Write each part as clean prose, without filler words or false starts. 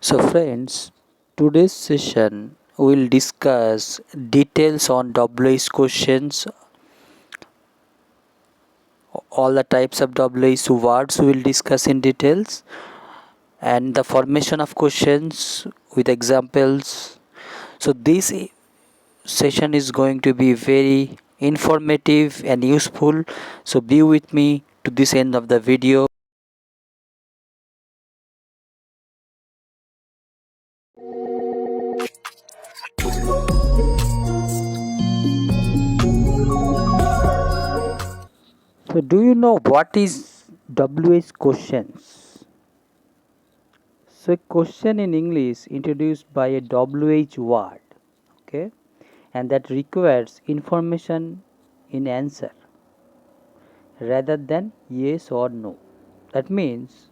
So friends, today's session will discuss details on WH questions, all the types of WH words we will discuss in details, and the formation of questions with examples. So this session is going to be very informative and useful. So be with me to this end of the video. So do you know what is WH questions? So a question in English introduced by a WH word, okay, and that requires information in answer rather than yes or no. That means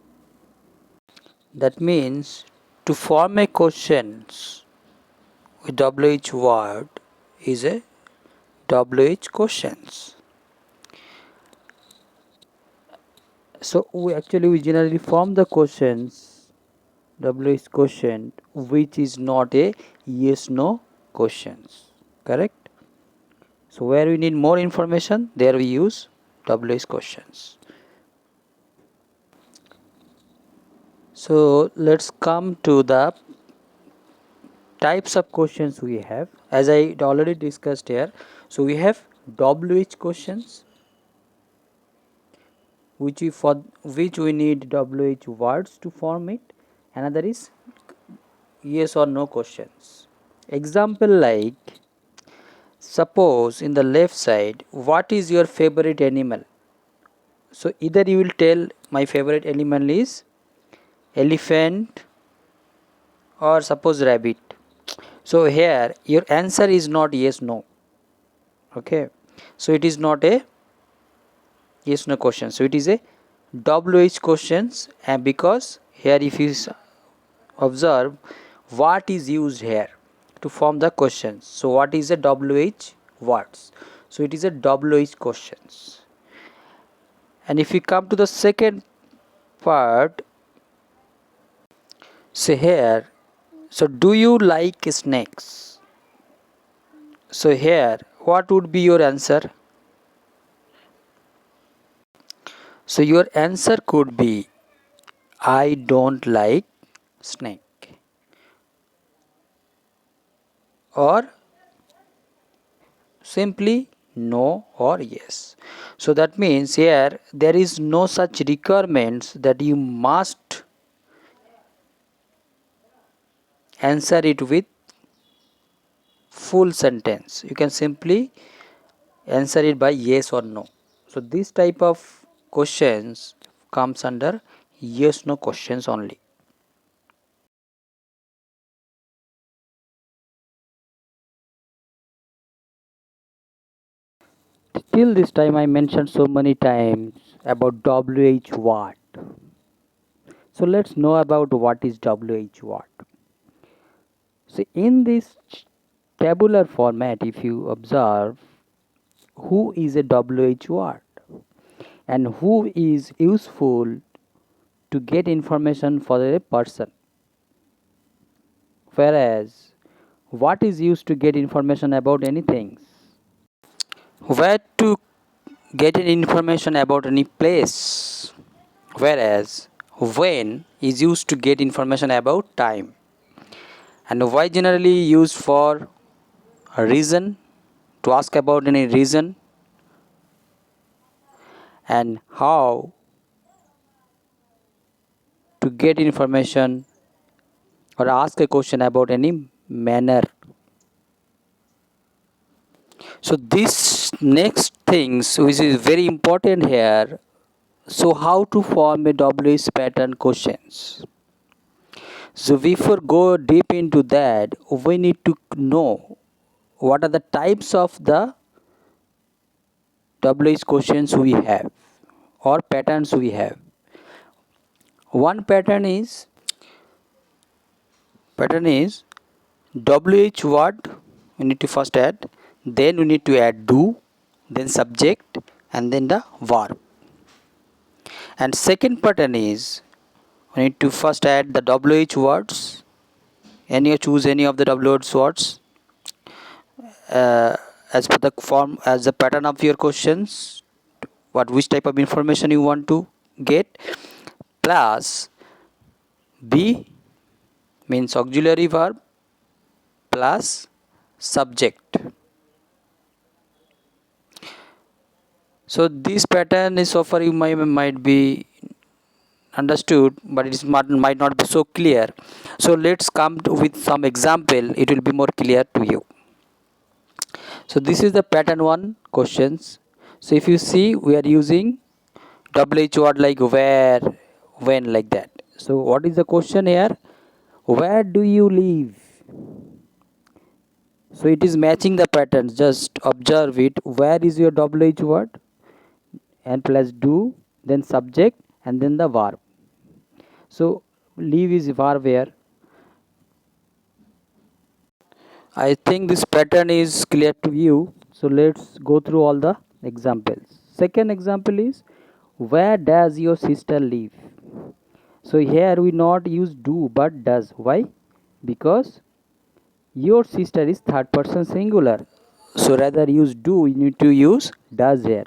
that means to form a questions with WH word is a WH questions. So we generally form the questions WH question which is not a yes no questions, correct? So where we need more information, there we use WH questions. So let's come to the types of questions we have. As I already discussed here, so we have WH questions, for which we need WH words to form it. Another is yes or no questions. Example like, suppose in the left side, what is your favorite animal? So either you will tell my favorite animal is elephant or suppose rabbit. So here your answer is not yes no, okay, so it is not a yes no question, so it is a WH questions, and because here if you observe what is used here to form the questions, so what is a WH words, so it is a WH questions. And if we come to the second part, say here, so do you like snakes? So here what would be your answer? So your answer could be I don't like snake, or simply no or yes. So that means here there is no such requirements that you must answer it with full sentence. You can simply answer it by yes or no. So this type of questions comes under yes no questions only. Till this time I mentioned so many times about WH word. So let's know about what is WH word. So in this tabular format, if you observe, who is a WH word and who is useful to get information for a person, whereas what is used to get information about anything, where to get an information about any place, whereas when is used to get information about time, and why generally used for a reason, to ask about any reason, and how to get information or ask a question about any manner. So this next things which is very important here. So how to form a WH pattern questions. So before go deep into that, we need to know what are the types of the WH questions we have or patterns we have. One pattern is WH word we need to first add, then we need to add do, then subject, and then the verb. And second pattern is we need to first add the WH words, choose any of the words as per the form, as the pattern of your questions, which type of information you want to get, plus be means auxiliary verb plus subject. So this pattern is so far you might be understood, but it is might not be so clear. So let's come with some example, it will be more clear to you. So this is the pattern 1 questions. So if you see, we are using WH word like where, when, like that. So what is the question here? Where do you live? So it is matching the patterns. Just observe it. Where is your WH word? And plus do, then subject, and then the verb. So live is verb here. I think this pattern is clear to you. So let's go through all the examples. Second example is, where does your sister live? So here we not use do but does. Why? Because your sister is third person singular. So rather use do, you need to use does here.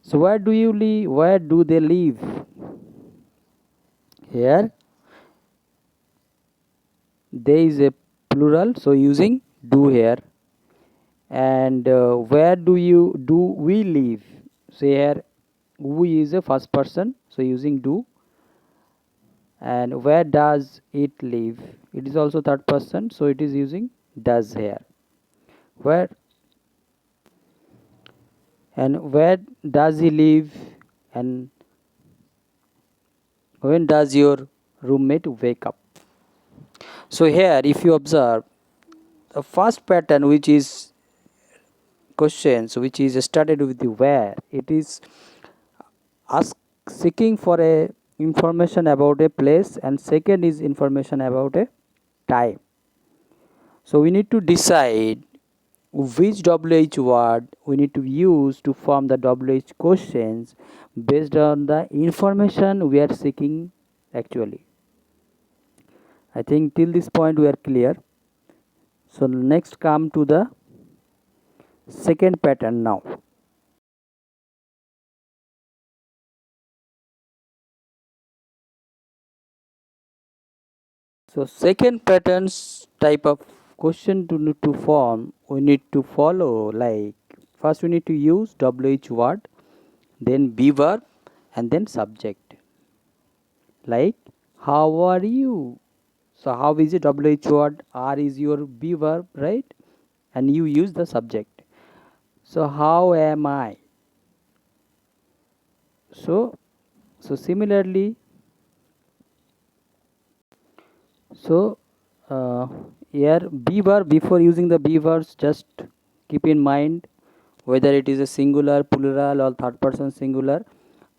So where do you live? Where do they live? Here there is a plural, so using do here. And where do we live? So here we is a first person, so using do. And where does it live? It is also third person, so it is using does here. Where does he live? And when does your roommate wake up? So here if you observe the first pattern, which is questions which is started with the where, it is seeking for a information about a place, and second is information about a time. So we need to decide which WH word we need to use to form the WH questions based on the information we are seeking actually. I think till this point we are clear. So next come to the second pattern now. So second patterns type of question to need to form, we need to follow like, first we need to use WH word, then be verb, and then subject. Like, how are you? So how is it WH word? Are is your be verb, right? And you use the subject. So how am I? So similarly, so here be verb, before using the be verbs, just keep in mind whether it is a singular, plural, or third person singular.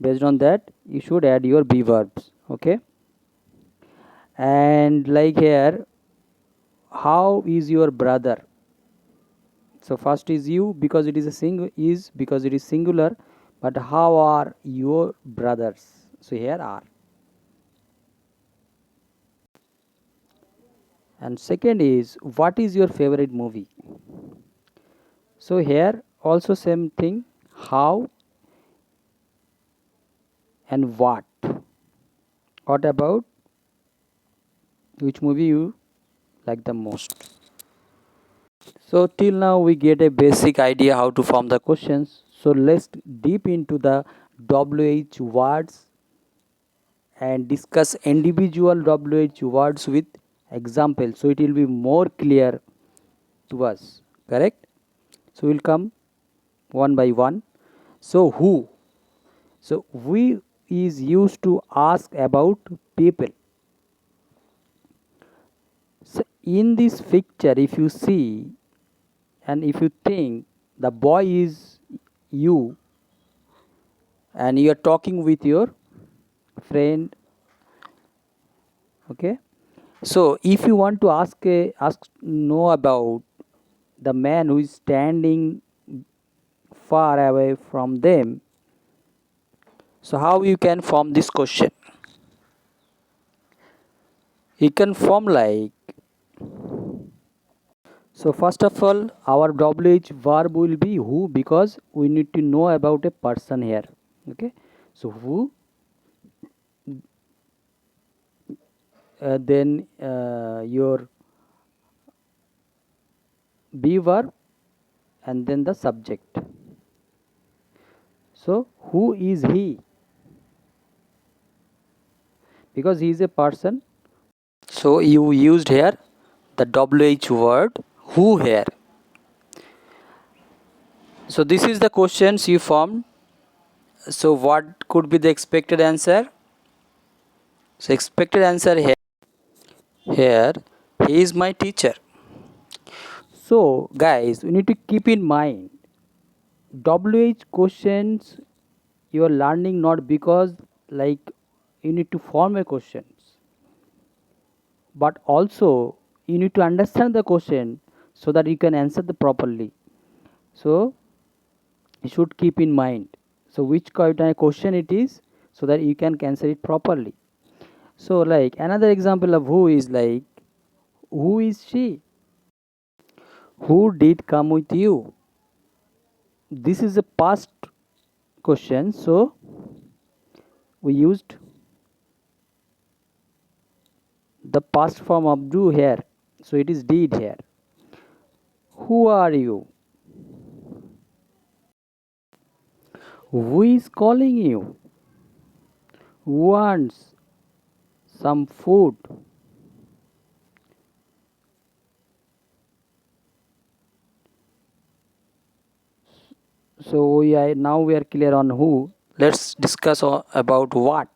Based on that, you should add your be verbs. Okay. And like here, how is your brother? So first is you, because it is because it is singular, but how are your brothers? So here are. And second is, what is your favorite movie? So here also same thing, how and what. What about which movie you like the most? So till now we get a basic idea how to form the questions. So let's deep into the WH words and discuss individual WH words with examples, so it will be more clear to us. Correct? So we'll come one by one. So who? So we is used to ask about people. So in this picture, if you see and if you think, the boy is you and you are talking with your friend. Okay. So if you want to know about the man who is standing far away from them, so how you can form this question? You can form like, So first of all, our WH verb will be who, because we need to know about a person here. Okay. So who, then your be verb, and then the subject. So who is he? Because he is a person. So you used here the WH word who here. So this is the questions you formed. So what could be the expected answer? So expected answer here he is my teacher. So guys, we need to keep in mind WH questions you are learning not because like you need to form a questions, but also you need to understand the question so that you can answer the properly. So you should keep in mind so which kind of question it is so that you can answer it properly. So like another example of who is like who is she? Who did come with you? This is a past question, so we used the past form of do here, so it is did here. Who are you? Who is calling you? Who wants some food? So now we are clear on who. Let's discuss about what.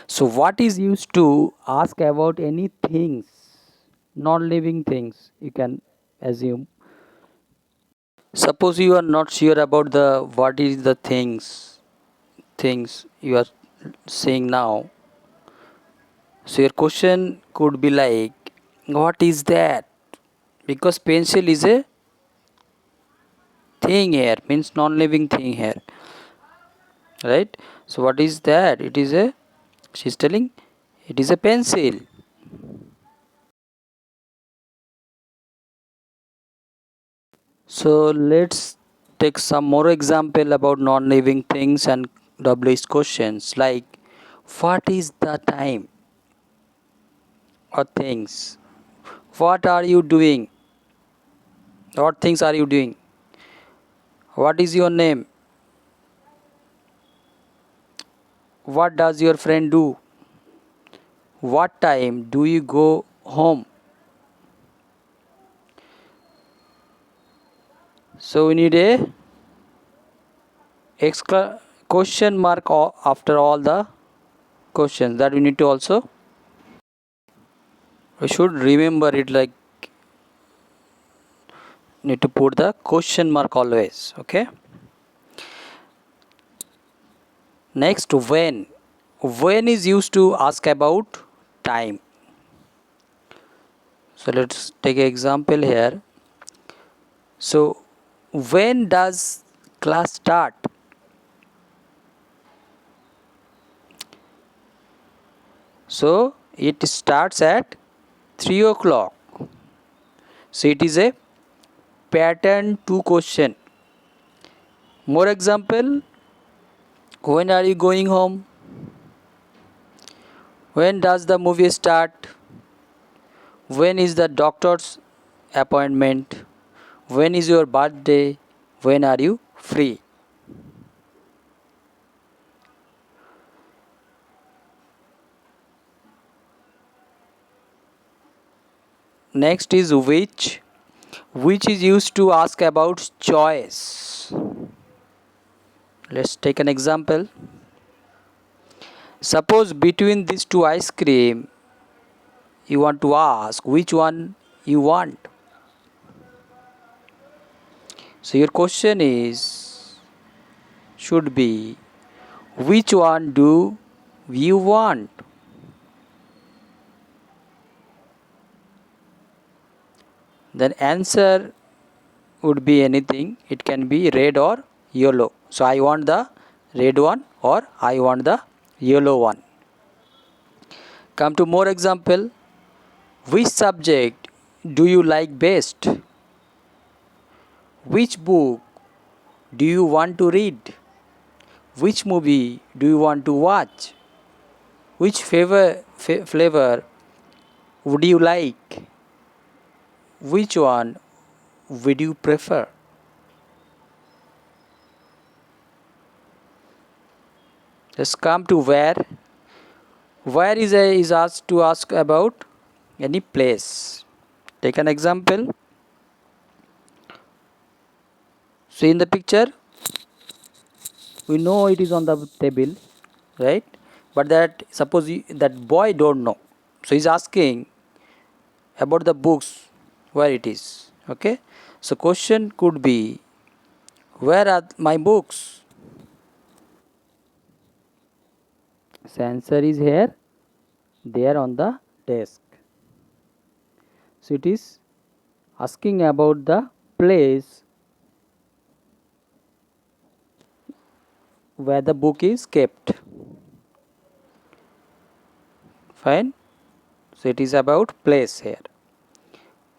So what is used to ask about any things, non-living things, you can assume. Suppose you are not sure about the what is the things you are saying now. So your question could be like, what is that? Because pencil is a thing here, means non-living thing here, right? So what is that? It is a, she's telling, it is a pencil. So let's take some more example about non-living things and WH questions like, what is the time or things? What are you doing? What things are you doing? What is your name? What does your friend do? What time do you go home? So we need a question mark after all the questions, that we need to also, we should remember it, like need to put the question mark always. Okay. Next, when is used to ask about time. So let's take an example here. So when does class start? So it starts at 3 o'clock. So it is a pattern to question. More example, when are you going home? When does the movie start? When is the doctor's appointment? When is your birthday? When are you free? Next is which is used to ask about choice. Let's take an example. Suppose between these two ice cream, you want to ask which one you want. So your question is should be which one do you want? Then answer would be anything. It can be red or yellow. So I want the red one or I want the yellow one. Come to more example. Which subject do you like best? Which book do you want to read? Which movie do you want to watch? Which flavor would you like? Which one would you prefer? Let's come to where. Where is asked to ask about any place. Take an example. See in the picture, we know it is on the table, right? But that suppose that boy don't know, so he's asking about the books where it is. Okay, so question could be, where are my books? So answer is here, they are on the desk. So it is asking about the place where the book is kept. Fine. So it is about place here.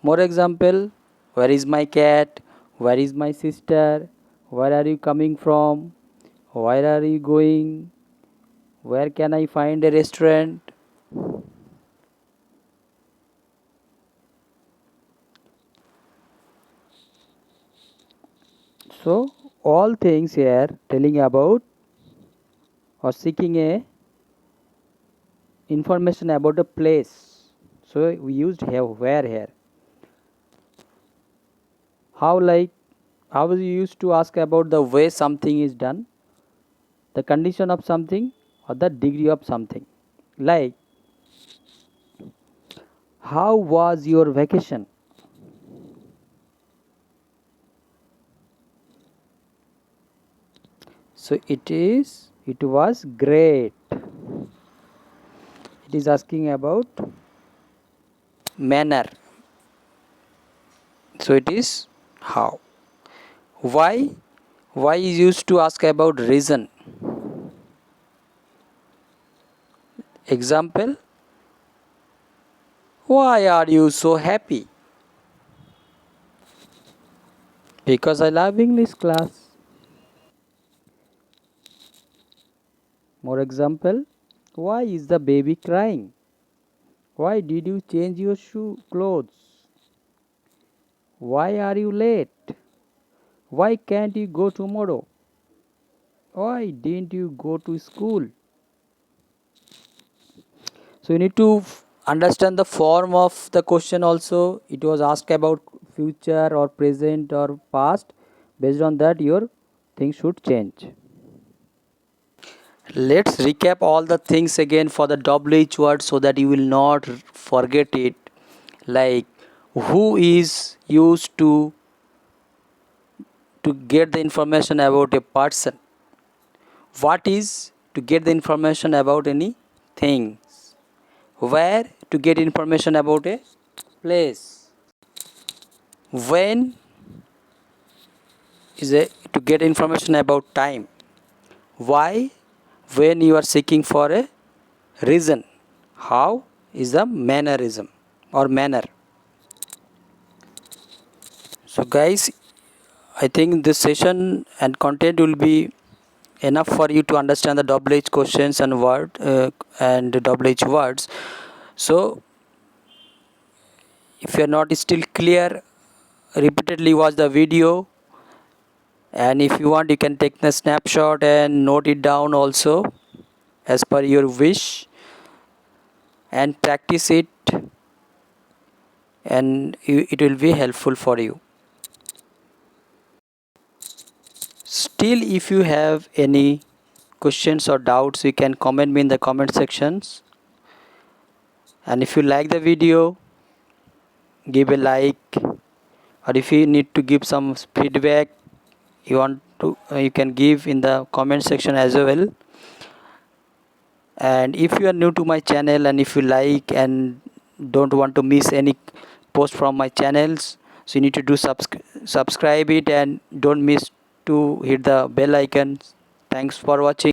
More example, where is my cat? Where is my sister? Where are you coming from? Where are you going? Where can I find a restaurant? So all things here telling about or seeking a information about a place. So we used here where here. How we used to ask about the way something is done, the condition of something, or the degree of something. Like, how was your vacation? So it was great. It is asking about manner. So it is how. Why? Why is used to ask about reason. Example, why are you so happy? Because I love English class. More example, why is the baby crying? Why did you change your clothes? Why are you late? Why can't you go tomorrow? Why didn't you go to school? So you need to understand the form of the question also. It was asked about future or present or past. Based on that, your things should change. Let's recap all the things again for the WH word so that you will not forget it. Like, who is used to get the information about a person. What is to get the information about any thing. Where to get information about a place. When is to get information about time. Why when you are seeking for a reason. How is the mannerism or manner. So guys, I think this session and content will be enough for you to understand the WH questions and and WH words. So if you are not still clear, repeatedly watch the video, and if you want you can take the snapshot and note it down also as per your wish, and practice it, and it will be helpful for you. Still, if you have any questions or doubts, you can comment me in the comment sections. And if you like the video, give a like, or if you need to give some feedback, you can give in the comment section as well. And if you are new to my channel and if you like and don't want to miss any post from my channels, so you need to do subscribe it and don't miss to hit the bell icon. Thanks for watching.